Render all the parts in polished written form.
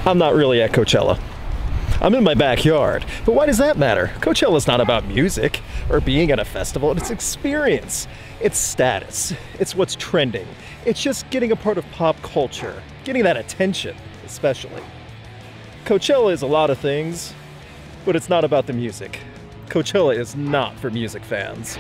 I'm not really at Coachella. I'm in my backyard. But why does that matter? Coachella's not about music or being at a festival. It's experience. It's status. It's what's trending. It's just getting a part of pop culture. Getting that attention, especially. Coachella is a lot of things, but it's not about the music. Coachella is not for music fans.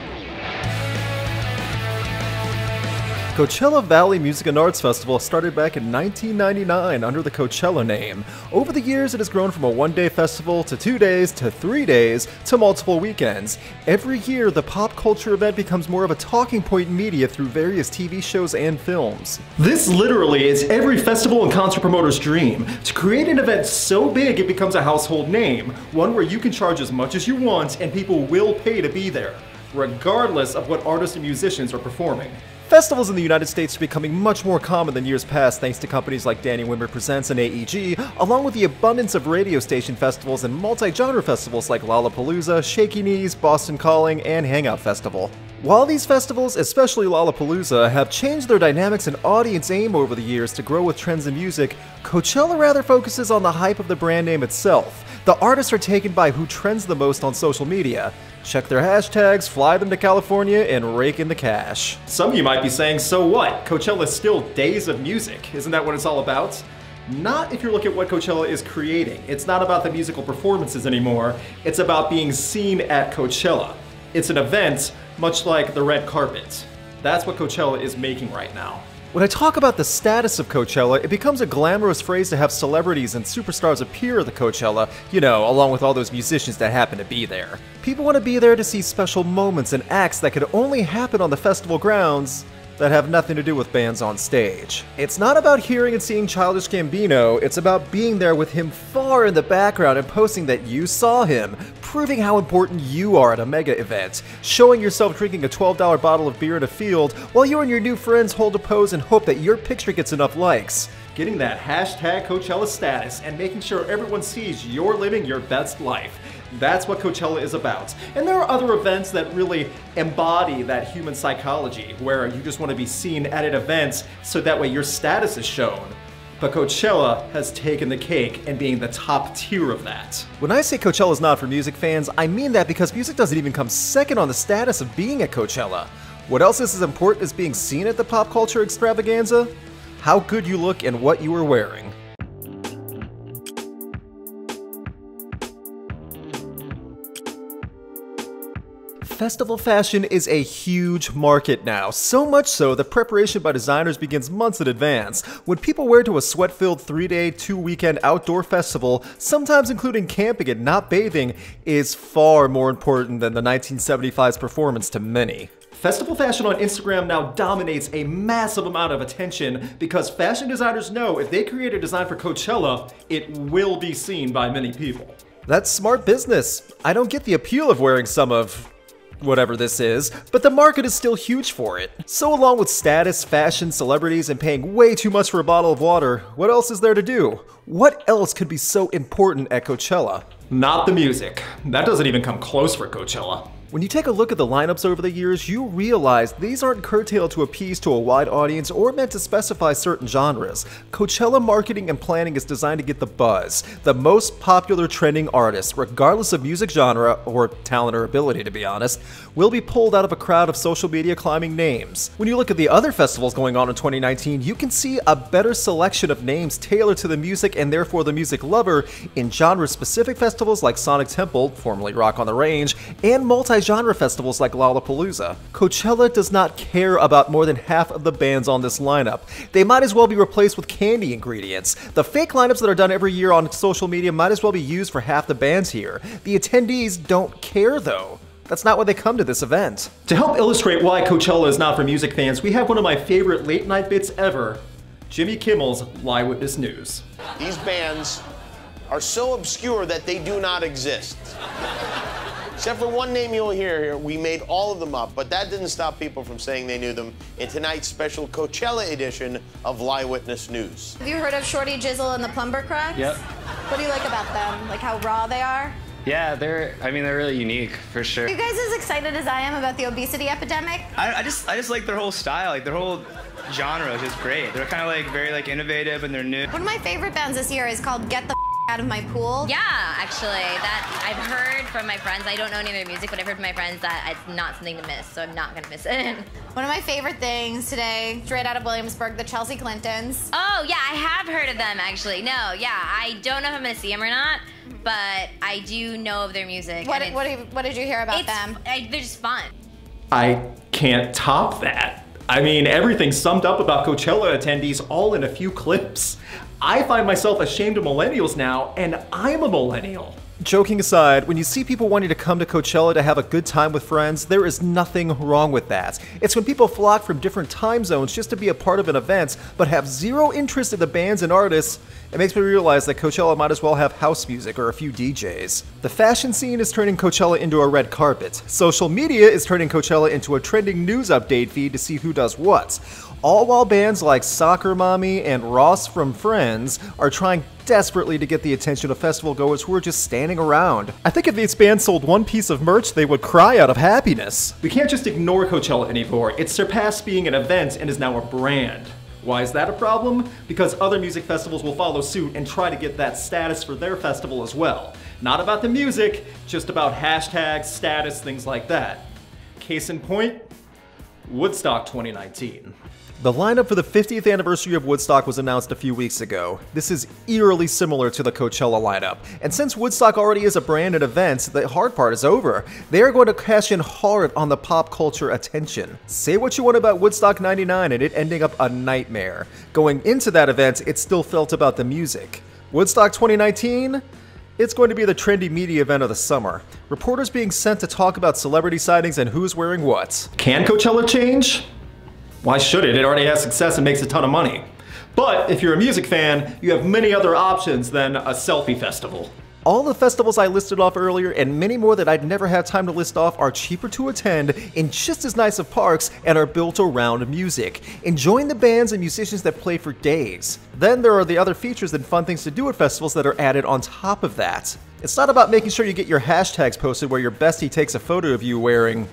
Coachella Valley Music and Arts Festival started back in 1999 under the Coachella name. Over the years, it has grown from a one-day festival to 2 days to 3 days to multiple weekends. Every year, the pop culture event becomes more of a talking point in media through various TV shows and films. This literally is every festival and concert promoter's dream, to create an event so big it becomes a household name, one where you can charge as much as you want and people will pay to be there, regardless of what artists and musicians are performing. Festivals in the United States are becoming much more common than years past thanks to companies like Danny Wimmer Presents and AEG, along with the abundance of radio station festivals and multi-genre festivals like Lollapalooza, Shaky Knees, Boston Calling, and Hangout Festival. While these festivals, especially Lollapalooza, have changed their dynamics and audience aim over the years to grow with trends in music, Coachella rather focuses on the hype of the brand name itself. The artists are taken by who trends the most on social media. Check their hashtags, fly them to California, and rake in the cash. Some of you might be saying, so what? Coachella's still days of music. Isn't that what it's all about? Not if you look at what Coachella is creating. It's not about the musical performances anymore. It's about being seen at Coachella. It's an event much like the red carpet. That's what Coachella is making right now. When I talk about the status of Coachella, it becomes a glamorous phrase to have celebrities and superstars appear at the Coachella, you know, along with all those musicians that happen to be there. People want to be there to see special moments and acts that could only happen on the festival grounds that have nothing to do with bands on stage. It's not about hearing and seeing Childish Gambino, it's about being there with him far in the background and posting that you saw him, proving how important you are at a mega event, showing yourself drinking a $12 bottle of beer in a field while you and your new friends hold a pose and hope that your picture gets enough likes. Getting that hashtag Coachella status and making sure everyone sees you're living your best life. That's what Coachella is about. And there are other events that really embody that human psychology, where you just want to be seen at an event so that way your status is shown. But Coachella has taken the cake in being the top tier of that. When I say Coachella is not for music fans, I mean that because music doesn't even come second on the status of being at Coachella. What else is as important as being seen at the pop culture extravaganza? How good you look and what you are wearing. Festival fashion is a huge market now, so much so that preparation by designers begins months in advance. When people wear to a sweat-filled 3-day, 2-weekend outdoor festival, sometimes including camping and not bathing, is far more important than the 1975's performance to many. Festival fashion on Instagram now dominates a massive amount of attention because fashion designers know if they create a design for Coachella, it will be seen by many people. That's smart business. I don't get the appeal of wearing some of whatever this is, but the market is still huge for it. So along with status, fashion, celebrities, and paying way too much for a bottle of water, what else is there to do? What else could be so important at Coachella? Not the music. That doesn't even come close for Coachella. When you take a look at the lineups over the years, you realize these aren't curtailed to appease to a wide audience or meant to specify certain genres. Coachella marketing and planning is designed to get the buzz. The most popular trending artists, regardless of music genre or talent or ability to be honest, will be pulled out of a crowd of social media climbing names. When you look at the other festivals going on in 2019, you can see a better selection of names tailored to the music and therefore the music lover in genre-specific festivals like Sonic Temple, formerly Rock on the Range, and multi-genre festivals like Lollapalooza. Coachella does not care about more than half of the bands on this lineup. They might as well be replaced with candy ingredients. The fake lineups that are done every year on social media might as well be used for half the bands here. The attendees don't care though. That's not why they come to this event. To help illustrate why Coachella is not for music fans, we have one of my favorite late night bits ever, Jimmy Kimmel's Live Witness News. These bands are so obscure that they do not exist. Except for one name you'll hear here, we made all of them up, but that didn't stop people from saying they knew them in tonight's special Coachella edition of Live Witness News. Have you heard of Shorty Jizzle and the Plumber Cracks? Yep. What do you like about them? Like how raw they are? Yeah, they're really unique, for sure. Are you guys as excited as I am about the obesity epidemic? I just like their whole style, like their whole genre, which is great. They're kind of like very like innovative and they're new. One of my favorite bands this year is called Get the Out of My Pool. Yeah, actually, that I've heard from my friends. I don't know any of their music, but I've heard from my friends that it's not something to miss, so I'm not gonna miss it. One of my favorite things today, straight out of Williamsburg, the Chelsea Clintons. Oh yeah, I have heard of them actually. No, yeah, I don't know if I'm gonna see them or not, but I do know of their music. What did you hear about them? They're just fun. I can't top that. I mean, everything's summed up about Coachella attendees all in a few clips. I find myself ashamed of millennials now, and I'm a millennial. Joking aside, when you see people wanting to come to Coachella to have a good time with friends, there is nothing wrong with that. It's when people flock from different time zones just to be a part of an event, but have zero interest in the bands and artists. It makes me realize that Coachella might as well have house music or a few DJs. The fashion scene is turning Coachella into a red carpet. Social media is turning Coachella into a trending news update feed to see who does what. All while bands like Soccer Mommy and Ross from Friends are trying desperately to get the attention of festival goers who are just standing around. I think if these bands sold one piece of merch, they would cry out of happiness. We can't just ignore Coachella anymore. It's surpassed being an event and is now a brand. Why is that a problem? Because other music festivals will follow suit and try to get that status for their festival as well. Not about the music, just about hashtags, status, things like that. Case in point, Woodstock 2019. The lineup for the 50th anniversary of Woodstock was announced a few weeks ago. This is eerily similar to the Coachella lineup. And since Woodstock already is a brand and event, the hard part is over. They are going to cash in hard on the pop culture attention. Say what you want about Woodstock 99 and it ending up a nightmare. Going into that event, it still felt about the music. Woodstock 2019? It's going to be the trendy media event of the summer. Reporters being sent to talk about celebrity sightings and who's wearing what. Can Coachella change? Why should it? It already has success and makes a ton of money. But if you're a music fan, you have many other options than a selfie festival. All the festivals I listed off earlier and many more that I'd never had time to list off are cheaper to attend in just as nice of parks and are built around music, enjoying the bands and musicians that play for days. Then there are the other features and fun things to do at festivals that are added on top of that. It's not about making sure you get your hashtags posted where your bestie takes a photo of you wearing,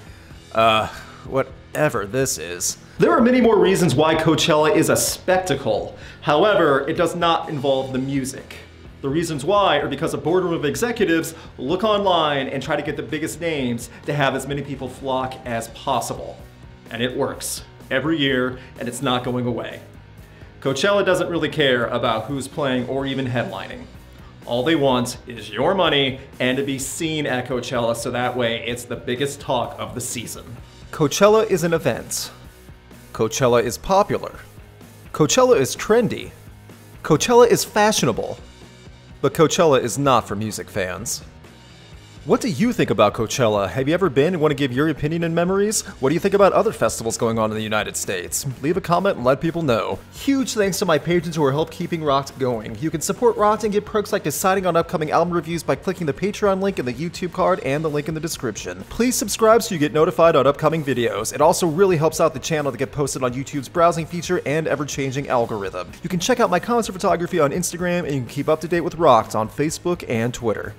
whatever this is. There are many more reasons why Coachella is a spectacle. However, it does not involve the music. The reasons why are because a boardroom of executives look online and try to get the biggest names to have as many people flock as possible. And it works every year, and it's not going away. Coachella doesn't really care about who's playing or even headlining. All they want is your money and to be seen at Coachella, so that way it's the biggest talk of the season. Coachella is an event. Coachella is popular. Coachella is trendy. Coachella is fashionable. But Coachella is not for music fans. What do you think about Coachella? Have you ever been and want to give your opinion and memories? What do you think about other festivals going on in the United States? Leave a comment and let people know. Huge thanks to my patrons who are help keeping Rocked going. You can support Rocked and get perks like deciding on upcoming album reviews by clicking the Patreon link in the YouTube card and the link in the description. Please subscribe so you get notified on upcoming videos. It also really helps out the channel to get posted on YouTube's browsing feature and ever-changing algorithm. You can check out my concert photography on Instagram and you can keep up to date with Rocked on Facebook and Twitter.